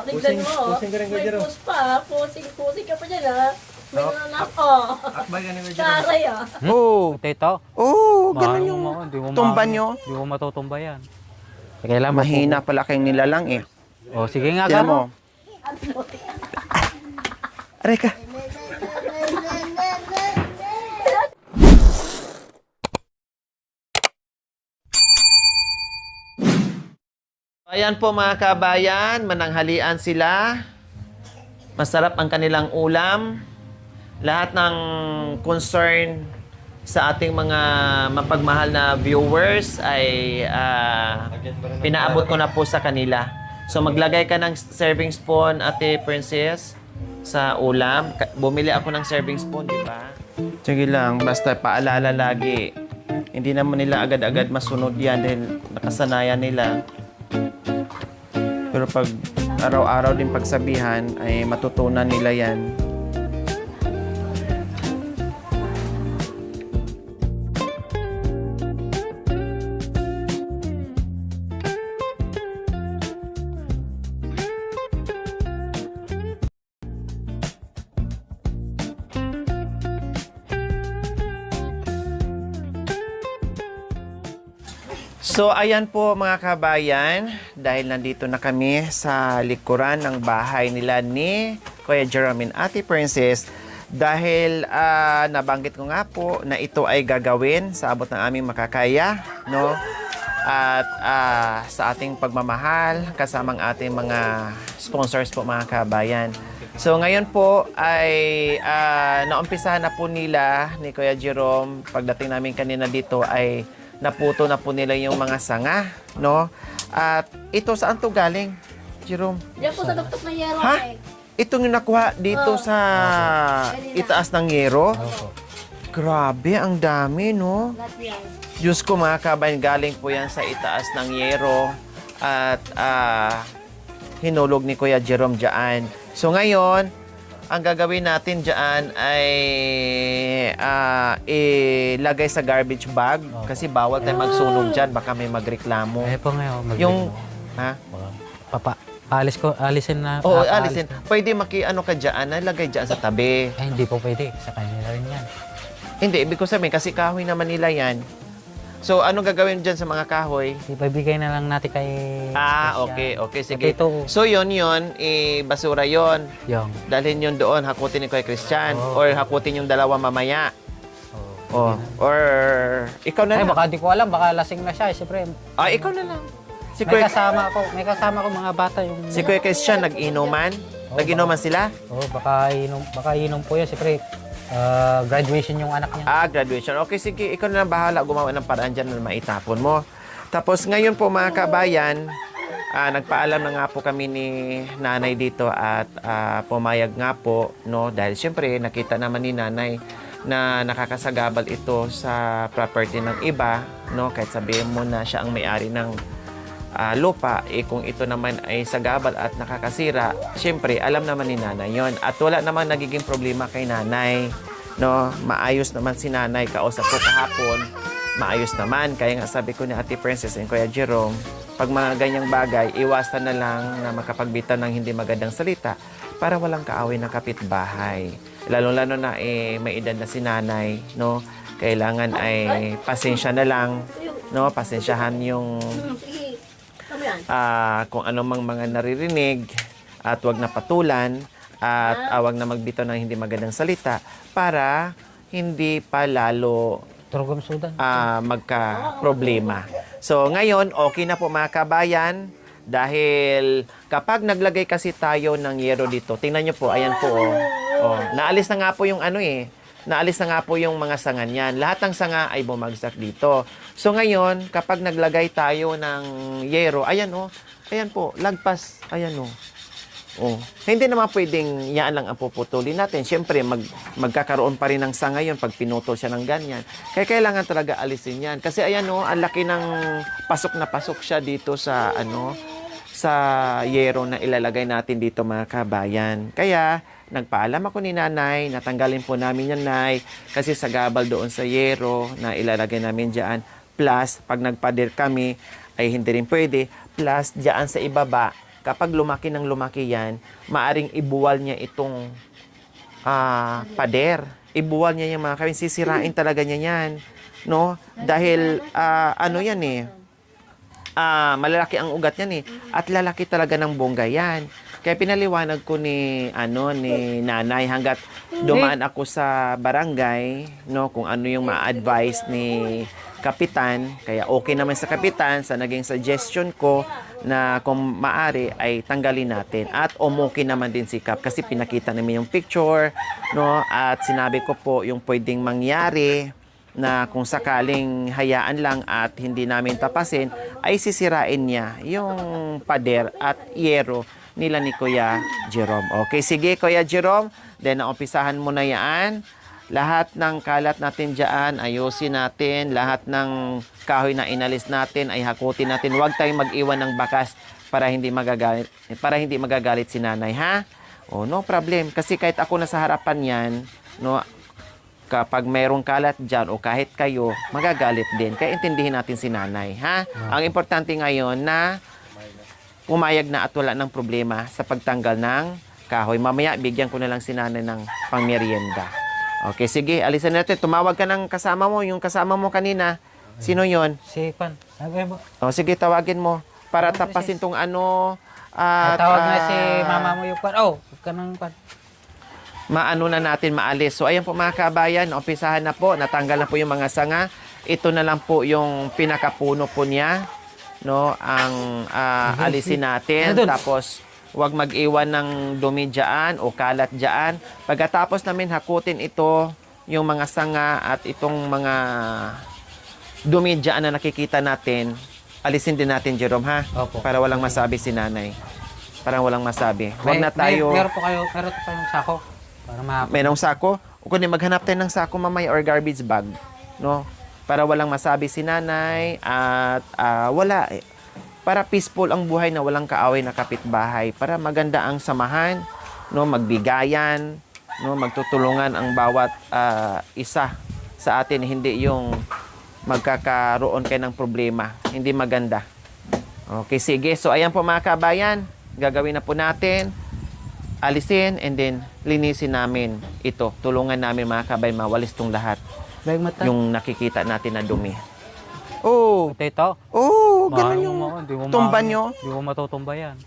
Tignan mo. Pusing ka rin, Kuya May Jerome. pus pa. Pusing ka pa dyan, ha? May No. nanak, Akbay ka ni Kuya Jerome. Taray, Oo. Tito, Oo, ganun yung di mo tumban nyo. Di mo matutumba yan. Kailangan Mahina pala kayong nilalang eh. O, sige nga, Tiyan mo. Garo. Aray ka. Ayan po mga kabayan, mananghalian sila. Masarap ang kanilang ulam. Lahat ng concern sa ating mga mapagmahal na viewers ay pinaabot ko na po sa kanila. So maglagay ka ng serving spoon, Ate Princess, sa ulam. Bumili ako ng serving spoon, di ba? Sige lang, basta paalala lagi. Hindi naman nila agad-agad masunod yan dahil nakasanayan nila. Pero pag araw-araw din pagsabihan, ay matutunan nila yan. So, ayan po mga kabayan, dahil nandito na kami sa likuran ng bahay nila ni Kuya Jerome and Ate Princess, dahil nabanggit ko nga po na ito ay gagawin sa abot ng aming makakaya, no? At sa ating pagmamahal, kasamang ating mga sponsors po mga kabayan. So, ngayon po ay naumpisahan na po nila ni Kuya Jerome, pagdating namin kanina dito ay naputo na po nila yung mga sanga, no? At ito saan to galing, Jerome? Diyan po sa tuktok na yero, Ha? eh. Itong yung nakuha dito sa itaas ng yero? Grabe, ang dami, no? Lahat yan. Diyos ko mga kabayan, galing po yan sa itaas ng yero at hinulog ni Kuya Jerome dyan. So ngayon, ang gagawin natin dyan ay ilagay sa garbage bag kasi bawal tayo magsunog dyan, baka may magreklamo. Eh po ngayon, Yung, ha? alisin na. Oo, alisin. Pwede maki-ano ka dyan, nalagay dyan sa tabi. Ay, hindi po pwede. Sa kanila rin yan. Hindi, ibig ko sabihin, kasi kahoy naman nila yan. So, ano gagawin dyan sa mga kahoy? Ipabigay na lang natin kay... Okay, sige. Ito. So, yun, basura yun. Yung. Dalhin yun doon, hakutin ni Kuya Christian. Or hakutin yung dalawa mamaya. Or, ikaw na Ay, lang. baka di ko alam. Baka lasing na siya. Siyempre, Ikaw na lang. Si may Kuya, kasama ko mga bata yung... si Kuya Christian, nag-inuman? Nag-inuman sila? Baka inom po yan. Siyempre, graduation yung anak niya. Graduation. Okay, sige. Ikaw na lang bahala gumawa ng paraan dyan na maitapon mo. Tapos ngayon po mga kabayan, nagpaalam na nga po kami ni nanay dito at pumayag nga po, no? Dahil siyempre nakita naman ni nanay na nakakasagabal ito sa property ng iba, no? Kahit sabihin mo na siya ang may-ari ng lupa, kung ito naman ay sagabal at nakakasira, siyempre, alam naman ni nanay yon. At wala naman nagiging problema kay nanay, no? Maayos naman si nanay, kausap ko kahapon, maayos naman. Kaya nga sabi ko ni Ate Princess and Kuya Jerome, pag mga ganyang bagay, iwasan na lang na makapagbitan ng hindi magandang salita para walang kaaway ng kapitbahay. Lalo-lalo na may edad na si nanay, no? Kailangan ay pasensya na lang, no? Pasensyahan yung Sige. Tama yan. kung anumang mga naririnig at wag na patulan at wag na magbitaw ng hindi magandang salita para hindi pa lalo Turugam sudan. magka-problema. So ngayon, okay na po mga kabayan dahil kapag naglagay kasi tayo ng yero dito, tingnan nyo po, ayan po. Naalis na nga po yung naalis na nga po yung mga sanga niyan. Lahat ng sanga ay bumagsak dito. So ngayon, kapag naglagay tayo ng yero, ayan ayan po, lagpas, ayan Hindi naman pwedeng yaan lang ang puputulin natin. Siyempre, magkakaroon pa rin ng sanga yun pag pinutol siya ng ganyan. Kaya kailangan talaga alisin yan. Kasi ayan ang laki ng pasok na pasok siya dito sa sa yero na ilalagay natin dito mga kabayan. Kaya, nagpaalam ako ni nanay, natanggalin po namin yan, nay, kasi sagabal doon sa yero na ilalagay namin dyan. Plus, pag nagpadir kami, ay hindi rin pwede. Plus, dyan sa ibaba, kapag lumaki ng lumaki yan, maaring ibuwal niya itong pader. Ibuwal niya yung mga kabin. Sisirain talaga niya yan. No? Dahil, ano yan eh, malalaki ang ugat niyan eh. At lalaki talaga ng bongga yan. Kaya pinaliwanag ko ni nanay hanggat dumaan ako sa barangay, no, kung ano yung ma-advise ni kapitan. Kaya okay naman sa kapitan sa naging suggestion ko na kung maari ay tanggalin natin. At okay naman din si Kap kasi pinakita namin yung picture, no, at sinabi ko po yung pwedeng mangyari na kung sakaling hayaan lang at hindi namin tapasin, ay sisirain niya yung pader at yero nila ni Kuya Jerome. Okay, sige Kuya Jerome, then naumpisahan mo na yan. Lahat ng kalat natin dyan, ayusin natin. Lahat ng kahoy na inalis natin, ay hakutin natin. Huwag tayong mag-iwan ng bakas para hindi magagalit si nanay, ha? Oh, no problem. Kasi kahit ako na sa harapan yan, no, kapag mayroong kalat dyan o kahit kayo, magagalit din. Kaya intindihin natin si nanay, ha? Ang importante ngayon na pumayag na at wala ng problema sa pagtanggal ng kahoy. Mamaya, bigyan ko na lang si nanay ng pangmerienda. Okay, sige, alisan natin. Tumawag ka ng kasama mo, yung kasama mo kanina. Sino yon? Si Pan. O, sige, tawagin mo. Para tapasin tong ano. Tawag na si mama mo yung Pan. Oh, huwag ka ng Pan. Maano na natin maalis. So, ayan po mga kabayan, umpisahan na po, natanggal na po yung mga sanga. Ito na lang po yung pinakapuno po niya, no, ang alisin natin. Tapos, huwag mag-iwan ng dumi dyan o kalat dyan. Pagkatapos namin hakutin ito, yung mga sanga at itong mga dumi dyan na nakikita natin, alisin din natin, Jerome, ha? Opo. Para walang masabi si nanay. Parang walang masabi. Huwag na tayo... Meron pa kayong sako. Para Merong sako? O kundi maghanap tayo ng sako mamaya or garbage bag, no? Para walang masabi si nanay at wala. Para peaceful ang buhay na walang kaaway na kapitbahay. Para maganda ang samahan, no? Magbigayan, no? Magtutulungan ang bawat isa sa atin. Hindi yung magkakaroon kayo ng problema. Hindi maganda. Okay, sige. So, ayan po mga kabayan. Gagawin na po natin. Alisin and then linisin namin ito. Tulungan namin mga kabayan mawalis tong lahat. Yung nakikita natin na dumi. Oh! Ito? Oh! Ganun yung tumba nyo. Hindi ko matutumba yan.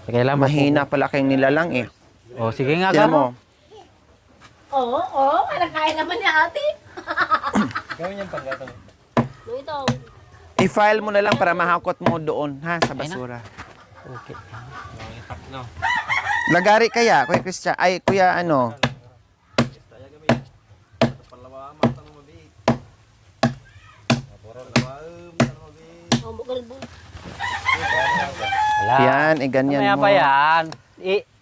Kailan Mahina pala kayong nilalang eh. Oh, sige nga Tiyan mo. Oo, kaya naman ni ate. Gawin yung panggatong. Ito. I-file mo na lang para mahakot mo doon, ha? Sa basura. Okay. Lagari kaya, Kuya Christian. Ay, Kuya ano? Wala. Yan, ganyan Mamaya mo. pa yan.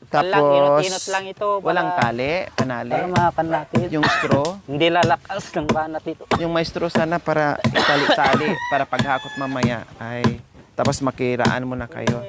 Tapos, Inot lang ito. walang tali, panali. Para makan natin. Yung straw. Hindi lalakas ng banat ito. Yung may straw sana para itali-tali para paghakot mamaya ay tapos makiraan mo na kayo.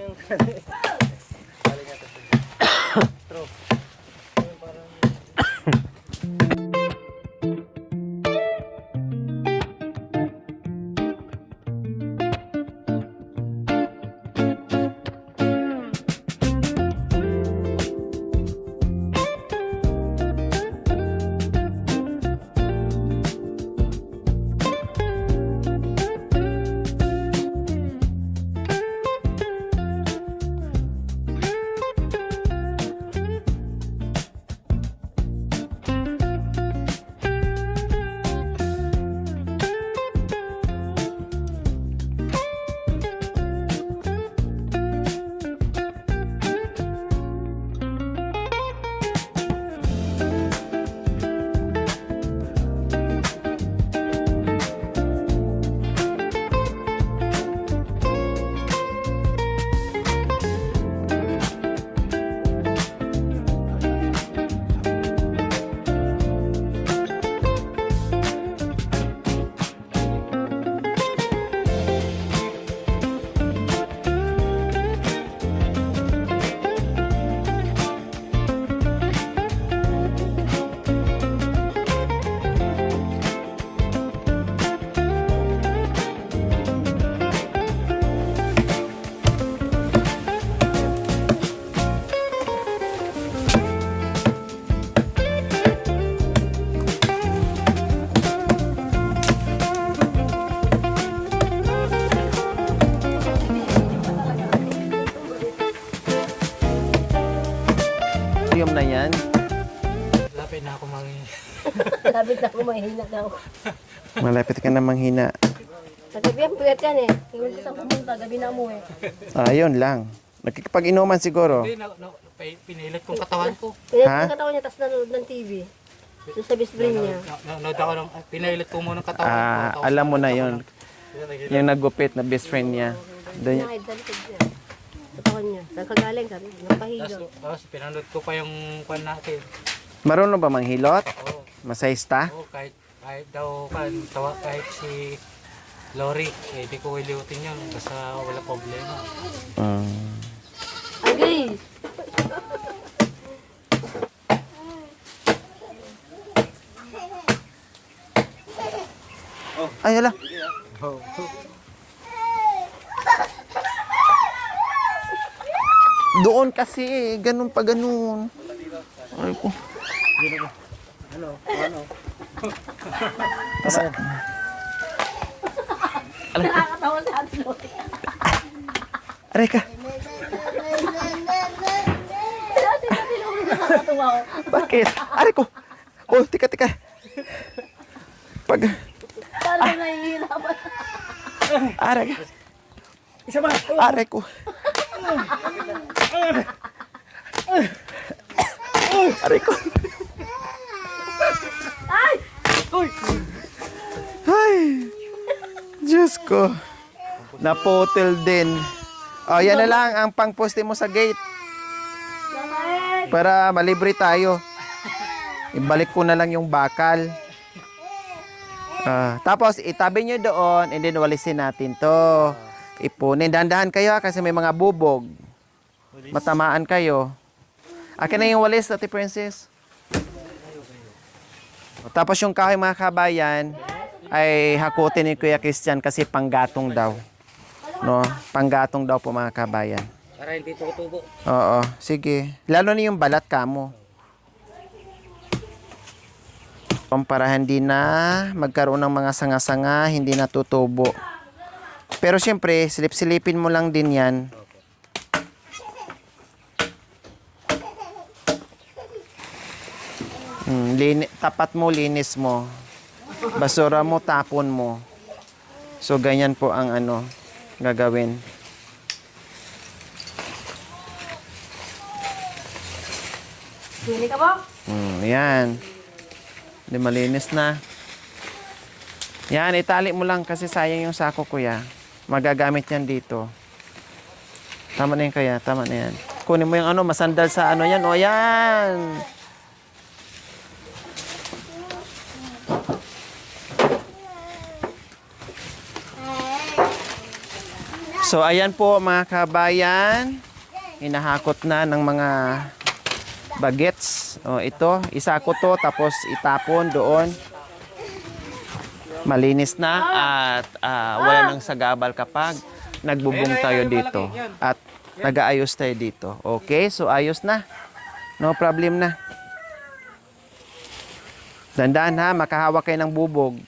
volume na yan. Lapit na ako Labit na ako mahina daw. Malapit ka na manghina. Nagabi ang puyat yan eh. Iwan ka saan pumunta, gabi na mo eh. Ayun lang. Nakikipag-inuman siguro. Pinilit kong katawan ko. Pinag Ha? ang katawan niya, tapos nanonood ng TV. Doon sa best friend niya. Nanood ako ng, pinilit ko muna ng katawan ko. Alam mo na yun. Yung nagupit na best friend niya. Doon, Nakahid sa likod niya. Sa katawan niya. Saan ka galing? Sabi, napahiga. Tapos pinanood ko pa yung kwan natin. marunong ba manghilot? Oo. Masayista? Oo, kahit daw kahit si Lori, di ko iliutin yun basta wala problema. Agree! Ay, hala. Doon kasi, ganun pa ganun. Ay ko. Nakakatawa sa atin. Aray ka. Kasi natin ako nakakatawa ko. Bakit? Aray ko. Oh, tika. Pag... Parang nahihirapan. Aray ka. Isa ba? Aray ko. Aray ko. Ay! Ay. Diyos ko. Naputol din. O, yan na lang ang pangposte mo sa gate. Naman! Para malibre tayo. Ibalik ko na lang yung bakal. Tapos itabi nyo doon and then walisin natin to. Ipunin. Dandahan kayo kasi may mga bubog. Matamaan kayo. Akin na yung walis, Ate Princess. Tapos yung kahoy mga kabayan ay hakutin ni Kuya Christian kasi panggatong daw. No? Panggatong daw po mga kabayan. Para hindi tubo. Oo, sige. Lalo na yung balat kamo. Para hindi na magkaroon ng mga sanga-sanga, hindi na tutubo. Pero syempre, silip-silipin mo lang din yan. Tapat mo, linis mo. Basura mo, tapon mo. So, ganyan po ang gagawin. Huli ka ba? Yan. Hindi malinis na. Yan, itali mo lang kasi sayang yung sako, kuya. Magagamit yan dito. Tama na yan, kaya. Tama na yan. Kunin mo yung masandal sa yan. O, yan. So, ayan po mga kabayan. Hinahakot na ng mga bagets. O, ito. Isako to, tapos itapon doon. Malinis na at wala nang sagabal kapag nagbubong tayo dito. At nag-aayos tayo dito. Okay? So, ayos na. No problem na. Dandaan ha, makahawak kayo ng bubog.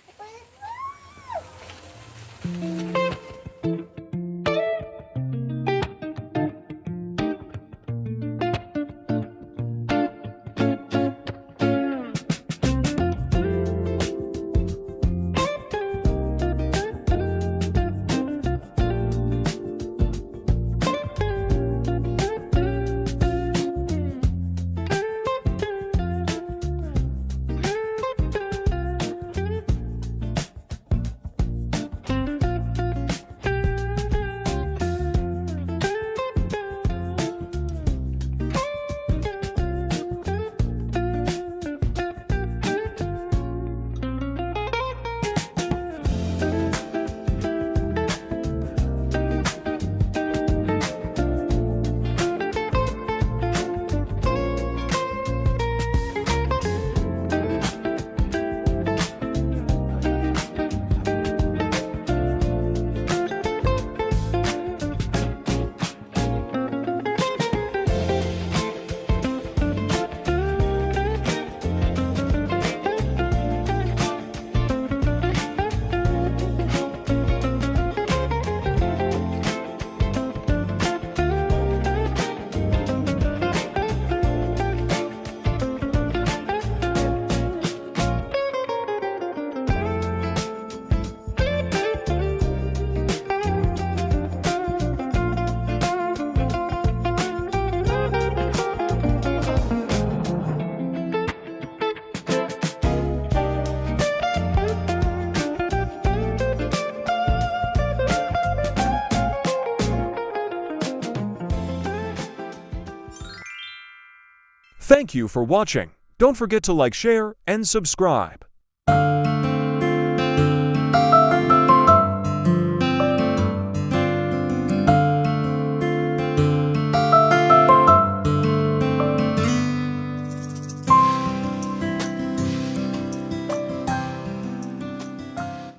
Thank you for watching. Don't forget to like, share, and subscribe.